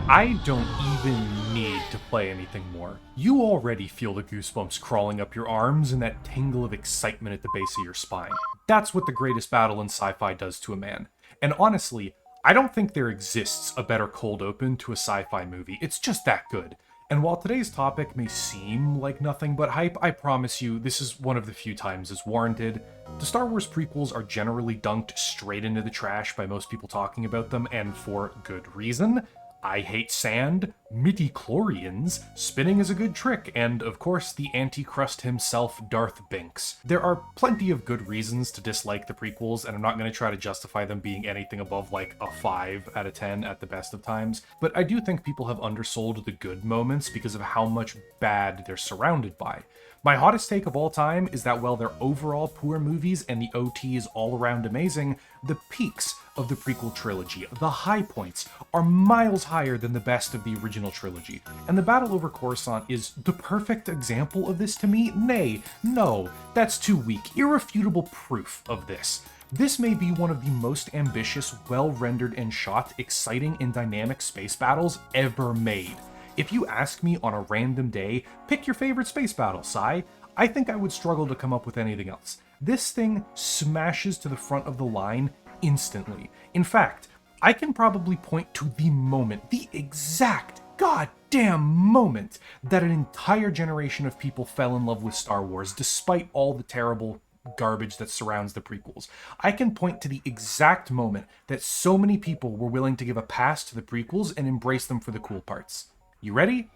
I don't even need to play anything more. You already feel the goosebumps crawling up your arms and that tingle of excitement at the base of your spine. That's what the greatest battle in sci-fi does to a man. And honestly, I don't think there exists a better cold open to a sci-fi movie. It's just that good. And while today's topic may seem like nothing but hype, I promise you this is one of the few times it's warranted. The Star Wars prequels are generally dunked straight into the trash by most people talking about them, and for good reason. I hate sand, midi-chlorians, spinning is a good trick, and of course the Antichrist himself, Darth Binks. There are plenty of good reasons to dislike the prequels, and I'm not going to try to justify them being anything above like a 5 out of 10 at the best of times, but I do think people have undersold the good moments because of how much bad they're surrounded by. My hottest take of all time is that while they're overall poor movies and the OT is all around amazing, the peaks of the prequel trilogy, the high points, are miles higher than the best of the original trilogy. And the battle over Coruscant is the perfect example of this to me. Nay, no, that's too weak. Irrefutable proof of this. This may be one of the most ambitious, well-rendered and shot, exciting and dynamic space battles ever made. If you ask me on a random day, pick your favorite space battle, Sci, I think I would struggle to come up with anything else. This thing smashes to the front of the line instantly. In fact, I can probably point to the moment, the exact goddamn moment, that an entire generation of people fell in love with Star Wars, despite all the terrible garbage that surrounds the prequels. I can point to the exact moment that so many people were willing to give a pass to the prequels and embrace them for the cool parts. You ready?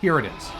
Here it is.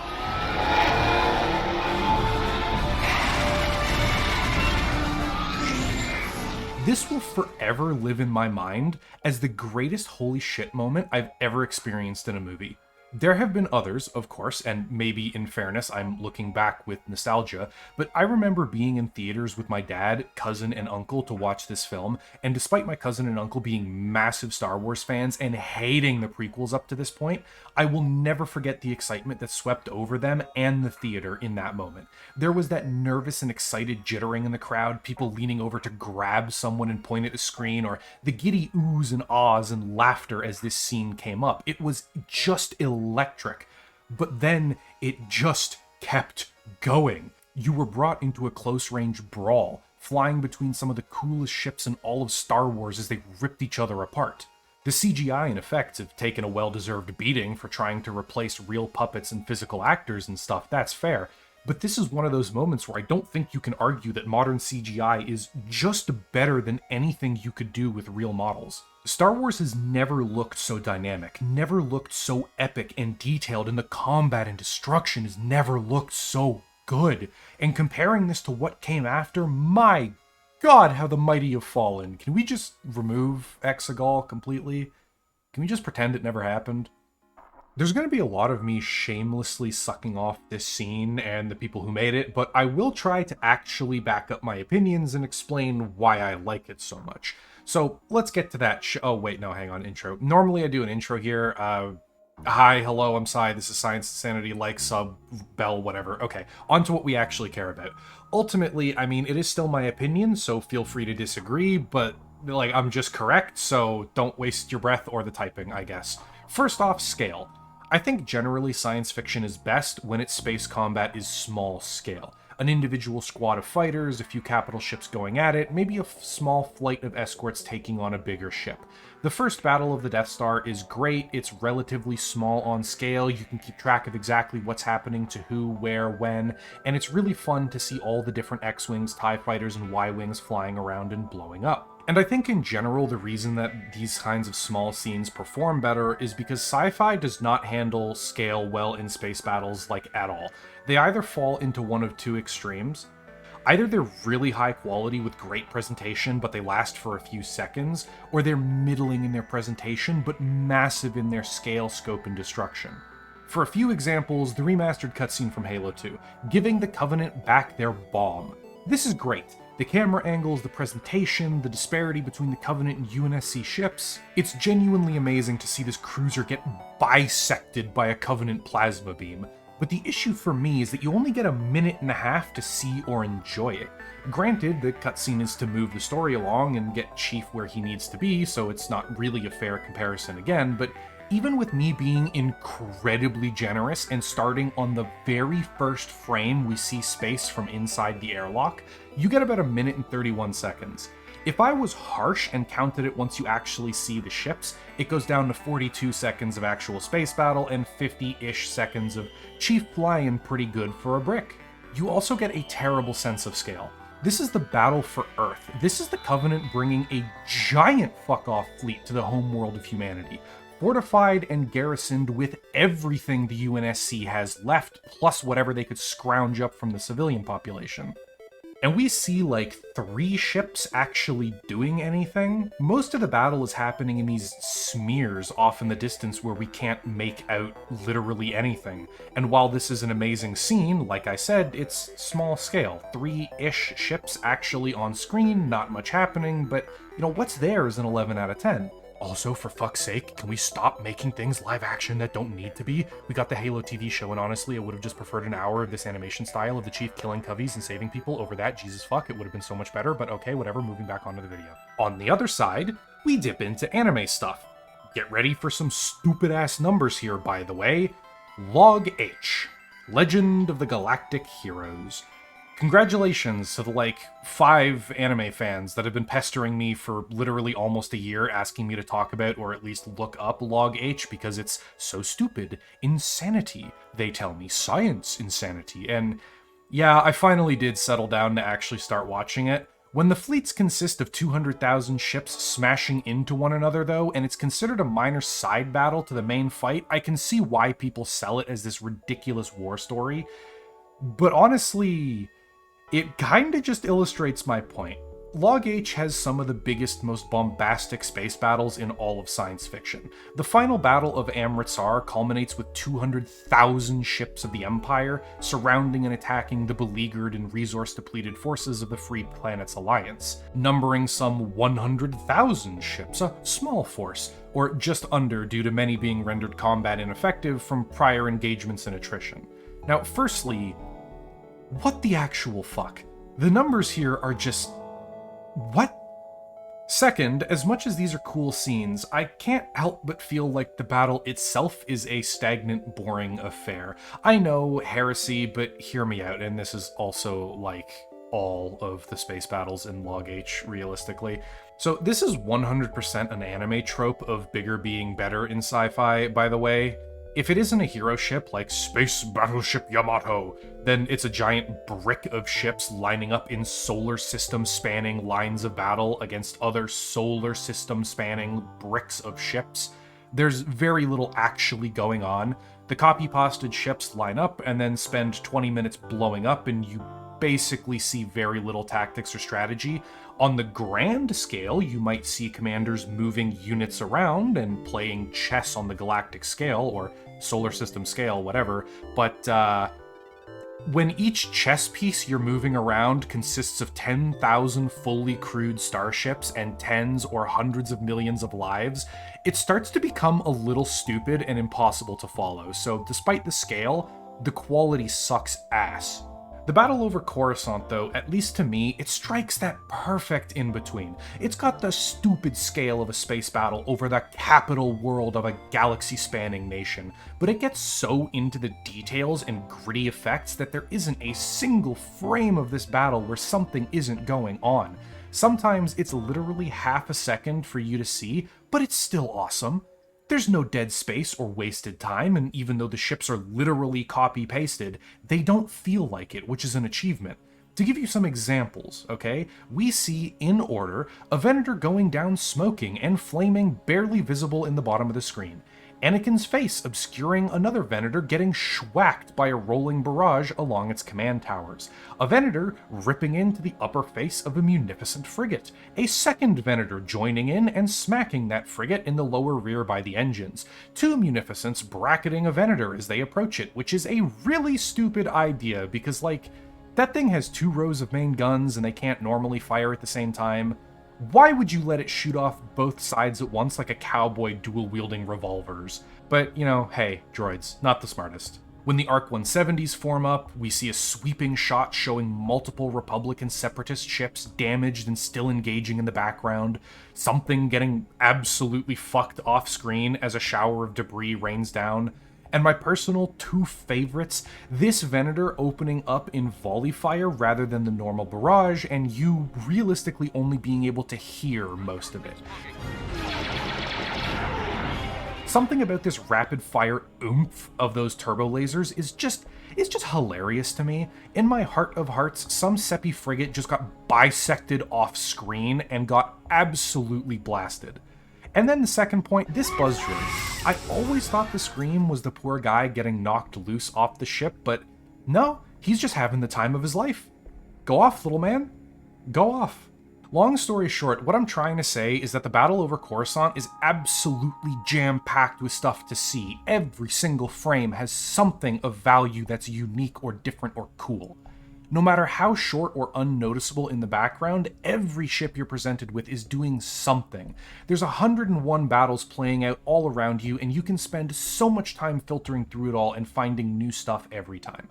This will forever live in my mind as the greatest holy shit moment I've ever experienced in a movie. There have been others, of course, and maybe in fairness, I'm looking back with nostalgia, but I remember being in theaters with my dad, cousin, and uncle to watch this film, and despite my cousin and uncle being massive Star Wars fans and hating the prequels up to this point, I will never forget the excitement that swept over them and the theater in that moment. There was that nervous and excited jittering in the crowd, people leaning over to grab someone and point at the screen, or the giddy oohs and ahs and laughter as this scene came up. It was just electric. But then it just kept going. You were brought into a close-range brawl, flying between some of the coolest ships in all of Star Wars as they ripped each other apart. The CGI and effects have taken a well-deserved beating for trying to replace real puppets and physical actors and stuff, that's fair. But this is one of those moments where I don't think you can argue that modern CGI is just better than anything you could do with real models. Star Wars has never looked so dynamic, never looked so epic and detailed, and the combat and destruction has never looked so good. And comparing this to what came after, my God, how the mighty have fallen. Can we just remove Exegol completely? Can we just pretend it never happened? There's going to be a lot of me shamelessly sucking off this scene and the people who made it, but I will try to actually back up my opinions and explain why I like it so much. So let's get to that oh wait, no, hang on, intro. Normally I do an intro here. Hi, hello, I'm Sai, this is Science Insanity, like, sub, bell, whatever. Okay, on to what we actually care about. Ultimately, I mean, it is still my opinion, so feel free to disagree, but, like, I'm just correct, so don't waste your breath or the typing, I guess. First off, scale. I think generally science fiction is best when its space combat is small scale. An individual squad of fighters, a few capital ships going at it, maybe a small flight of escorts taking on a bigger ship. The first battle of the Death Star is great, it's relatively small on scale, you can keep track of exactly what's happening to who, where, when, and it's really fun to see all the different X-Wings, TIE Fighters, and Y-Wings flying around and blowing up. And I think in general the reason that these kinds of small scenes perform better is because sci-fi does not handle scale well in space battles, like, at all. They either fall into one of two extremes. Either they're really high quality with great presentation, but they last for a few seconds, or they're middling in their presentation, but massive in their scale, scope, and destruction. For a few examples, the remastered cutscene from Halo 2, giving the Covenant back their bomb. This is great. The camera angles, the presentation, the disparity between the Covenant and UNSC ships. It's genuinely amazing to see this cruiser get bisected by a Covenant plasma beam. But the issue for me is that you only get a minute and a half to see or enjoy it. Granted, the cutscene is to move the story along and get Chief where he needs to be, so it's not really a fair comparison again, but even with me being incredibly generous and starting on the very first frame we see space from inside the airlock, you get about 1 minute and 31 seconds. If I was harsh and counted it once you actually see the ships, it goes down to 42 seconds of actual space battle and 50-ish seconds of Chief flying pretty good for a brick. You also get a terrible sense of scale. This is the battle for Earth. This is the Covenant bringing a giant fuck-off fleet to the homeworld of humanity, fortified and garrisoned with everything the UNSC has left, plus whatever they could scrounge up from the civilian population. And we see like 3 ships actually doing anything. Most of the battle is happening in these smears off in the distance where we can't make out literally anything. And while this is an amazing scene, like I said, it's small scale. 3-ish ships actually on screen, not much happening, but you know, what's there is an 11 out of 10. Also, for fuck's sake, can we stop making things live action that don't need to be? We got the Halo TV show, and honestly, I would have just preferred an hour of this animation style of the Chief killing Coveys and saving people over that. Jesus fuck, it would have been so much better, but okay, whatever, moving back onto the video. On the other side, we dip into anime stuff. Get ready for some stupid-ass numbers here, by the way. Log H. Legend of the Galactic Heroes. Congratulations to the 5 anime fans that have been pestering me for literally almost a year asking me to talk about or at least look up Log H because it's so stupid. Insanity, they tell me. Science insanity. And yeah, I finally did settle down to actually start watching it. When the fleets consist of 200,000 ships smashing into one another though, and it's considered a minor side battle to the main fight, I can see why people sell it as this ridiculous war story. But honestly, it kinda just illustrates my point. Log H has some of the biggest, most bombastic space battles in all of science fiction. The final battle of Amritsar culminates with 200,000 ships of the Empire surrounding and attacking the beleaguered and resource-depleted forces of the Free Planets Alliance, numbering some 100,000 ships, a small force, or just under due to many being rendered combat ineffective from prior engagements and attrition. Now, firstly, what the actual fuck? The numbers here are just... what? Second, as much as these are cool scenes, I can't help but feel like the battle itself is a stagnant, boring affair. I know, heresy, but hear me out, and this is also like all of the space battles in Log H, realistically. So this is 100% an anime trope of bigger being better in sci-fi, by the way. If it isn't a hero ship like Space Battleship Yamato, then it's a giant brick of ships lining up in solar system spanning lines of battle against other solar system spanning bricks of ships. There's very little actually going on. The copy-pasted ships line up and then spend 20 minutes blowing up, and you basically see very little tactics or strategy. On the grand scale, you might see commanders moving units around and playing chess on the galactic scale, or solar system scale, whatever, but when each chess piece you're moving around consists of 10,000 fully crewed starships and tens or hundreds of millions of lives, it starts to become a little stupid and impossible to follow. So despite the scale, the quality sucks ass. The battle over Coruscant, though, at least to me, it strikes that perfect in-between. It's got the stupid scale of a space battle over the capital world of a galaxy-spanning nation, but it gets so into the details and gritty effects that there isn't a single frame of this battle where something isn't going on. Sometimes it's literally half a second for you to see, but it's still awesome. There's no dead space or wasted time, and even though the ships are literally copy-pasted, they don't feel like it, which is an achievement. To give you some examples, okay, we see, in order, a Venator going down smoking and flaming barely visible in the bottom of the screen. Anakin's face obscuring another Venator getting schwacked by a rolling barrage along its command towers. A Venator ripping into the upper face of a munificent frigate. A second Venator joining in and smacking that frigate in the lower rear by the engines. 2 munificents bracketing a Venator as they approach it, which is a really stupid idea because, that thing has 2 rows of main guns and they can't normally fire at the same time. Why would you let it shoot off both sides at once like a cowboy dual-wielding revolvers? But, hey, droids, not the smartest. When the ARC 170s form up, we see a sweeping shot showing multiple Republican separatist ships damaged and still engaging in the background, something getting absolutely fucked off screen as a shower of debris rains down, and my personal two favorites, this Venator opening up in volley fire rather than the normal barrage, and you realistically only being able to hear most of it. Something about this rapid-fire oomph of those turbo lasers is just hilarious to me. In my heart of hearts, some Seppi frigate just got bisected off-screen and got absolutely blasted. And then the second point, this buzz drone. I always thought the Scream was the poor guy getting knocked loose off the ship, but no, he's just having the time of his life. Go off, little man. Go off. Long story short, what I'm trying to say is that the battle over Coruscant is absolutely jam-packed with stuff to see. Every single frame has something of value that's unique or different or cool. No matter how short or unnoticeable in the background, every ship you're presented with is doing something. There's 101 battles playing out all around you, and you can spend so much time filtering through it all and finding new stuff every time.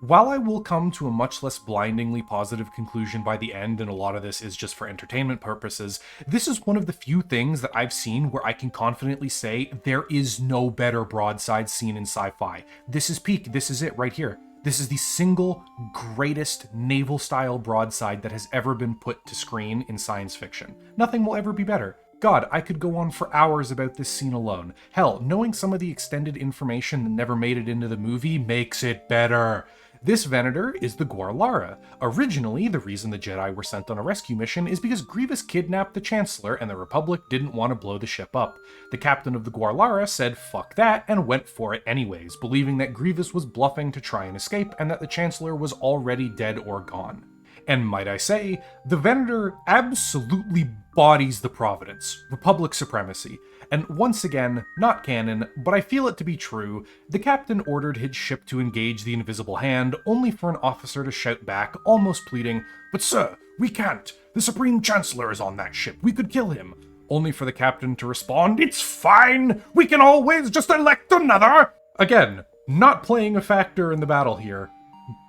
While I will come to a much less blindingly positive conclusion by the end, and a lot of this is just for entertainment purposes, this is one of the few things that I've seen where I can confidently say there is no better broadside scene in sci-fi. This is peak, this is it right here. This is the single greatest naval-style broadside that has ever been put to screen in science fiction. Nothing will ever be better. God, I could go on for hours about this scene alone. Hell, knowing some of the extended information that never made it into the movie makes it better. This Venator is the Guarlara. Originally, the reason the Jedi were sent on a rescue mission is because Grievous kidnapped the Chancellor and the Republic didn't want to blow the ship up. The captain of the Guarlara said fuck that and went for it anyways, believing that Grievous was bluffing to try and escape and that the Chancellor was already dead or gone. And might I say, the Venator absolutely bodies the Providence, Republic supremacy. And once again, not canon, but I feel it to be true, the captain ordered his ship to engage the Invisible Hand, only for an officer to shout back, almost pleading, "But sir, we can't! The Supreme Chancellor is on that ship, we could kill him!" Only for the captain to respond, "It's fine! We can always just elect another!" Again, not playing a factor in the battle here.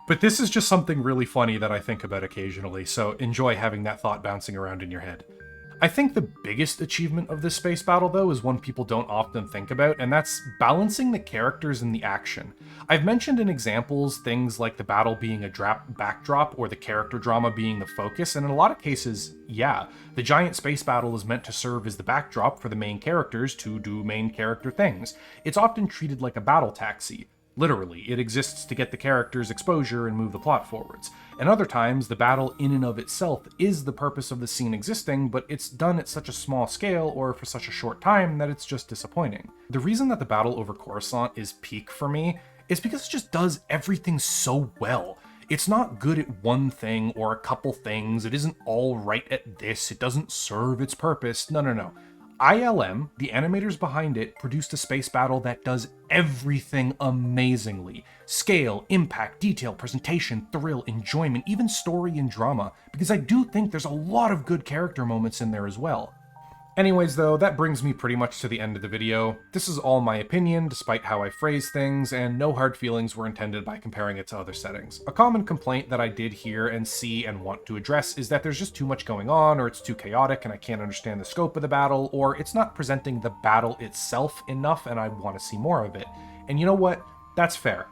But this is just something really funny that I think about occasionally, so enjoy having that thought bouncing around in your head. I think the biggest achievement of this space battle, though, is one people don't often think about, and that's balancing the characters and the action. I've mentioned in examples things like the battle being a backdrop or the character drama being the focus, and in a lot of cases, yeah, the giant space battle is meant to serve as the backdrop for the main characters to do main character things. It's often treated like a battle taxi. Literally, it exists to get the characters exposure and move the plot forwards. And other times, the battle in and of itself is the purpose of the scene existing, but it's done at such a small scale or for such a short time that it's just disappointing. The reason that the battle over Coruscant is peak for me is because it just does everything so well. It's not good at one thing or a couple things, it isn't all right at this, it doesn't serve its purpose, no. ILM, the animators behind it, produced a space battle that does everything amazingly. Scale, impact, detail, presentation, thrill, enjoyment, even story and drama, because I do think there's a lot of good character moments in there as well. Anyways though, that brings me pretty much to the end of the video. This is all my opinion, despite how I phrase things, and no hard feelings were intended by comparing it to other settings. A common complaint that I did hear and see and want to address is that there's just too much going on, or it's too chaotic and I can't understand the scope of the battle, or it's not presenting the battle itself enough and I want to see more of it. And you know what? That's fair.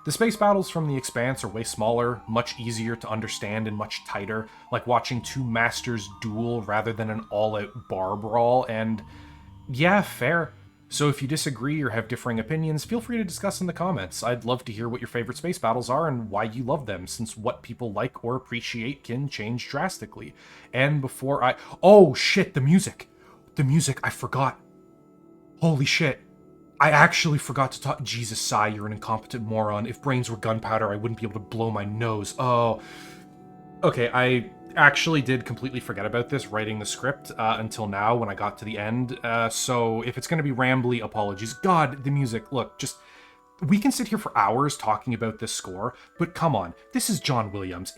The space battles from The Expanse are way smaller, much easier to understand and much tighter, like watching two masters duel rather than an all-out bar brawl, and yeah, fair. So if you disagree or have differing opinions, feel free to discuss in the comments. I'd love to hear what your favorite space battles are and why you love them, since what people like or appreciate can change drastically. And before oh shit, the music! The music, I forgot. Holy shit. I actually forgot to talk. Jesus, Sai, you're an incompetent moron. If brains were gunpowder, I wouldn't be able to blow my nose. Oh. Okay, I actually did completely forget about this writing the script until now when I got to the end. So if it's going to be rambly, apologies. God, the music. Look, just... We can sit here for hours talking about this score, but come on. This is John Williams.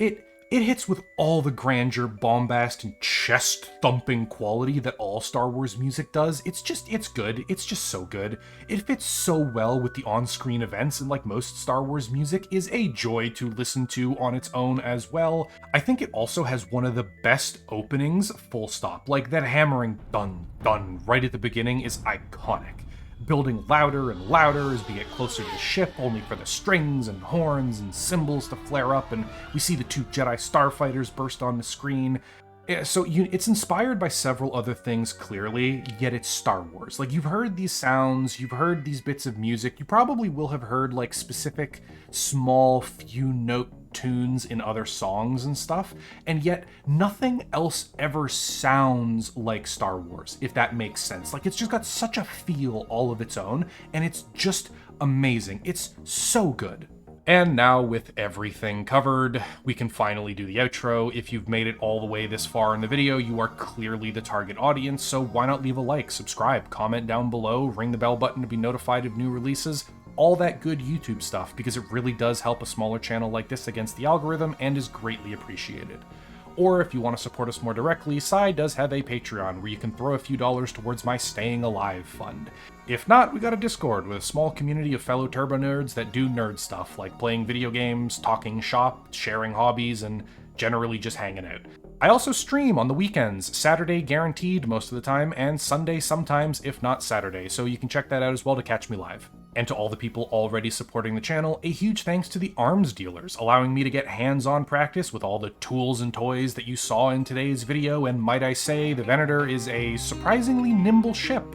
It hits with all the grandeur, bombast, and chest-thumping quality that all Star Wars music does. It's good. It's just so good. It fits so well with the on-screen events, and like most Star Wars music, is a joy to listen to on its own as well. I think it also has one of the best openings, full stop. Like, that hammering dun dun right at the beginning is iconic. Building louder and louder as we get closer to the ship, only for the strings and horns and cymbals to flare up, and we see the two Jedi starfighters burst on the screen. It's inspired by several other things, clearly, yet it's Star Wars. Like, you've heard these sounds, you've heard these bits of music, you probably will have heard, like, specific small few note tunes in other songs and stuff, and yet nothing else ever sounds like Star Wars, if that makes sense. Like, it's just got such a feel all of its own, and it's just amazing. It's so good. And now, with everything covered, we can finally do the outro. If you've made it all the way this far in the video, you are clearly the target audience, so why not leave a like, subscribe, comment down below, ring the bell button to be notified of new releases, all that good YouTube stuff, because it really does help a smaller channel like this against the algorithm and is greatly appreciated. Or if you want to support us more directly, Sci does have a Patreon where you can throw a few dollars towards my Staying Alive fund. If not, we got a Discord with a small community of fellow turbo nerds that do nerd stuff, like playing video games, talking shop, sharing hobbies, and generally just hanging out. I also stream on the weekends, Saturday guaranteed most of the time, and Sunday sometimes, if not Saturday, so you can check that out as well to catch me live. And to all the people already supporting the channel, a huge thanks to the arms dealers, allowing me to get hands-on practice with all the tools and toys that you saw in today's video, and might I say, the Venator is a surprisingly nimble ship.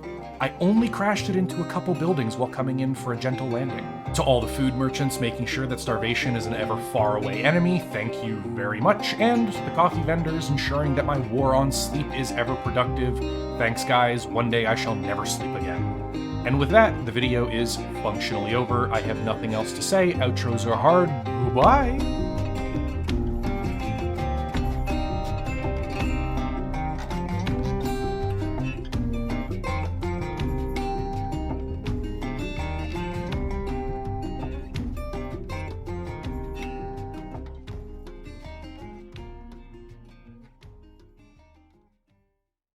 I only crashed it into a couple buildings while coming in for a gentle landing. To all the food merchants making sure that starvation is an ever far away enemy, thank you very much, and the coffee vendors ensuring that my war on sleep is ever productive, thanks guys, one day I shall never sleep again. And with that, the video is functionally over. I have nothing else to say. Outros are hard. Goodbye!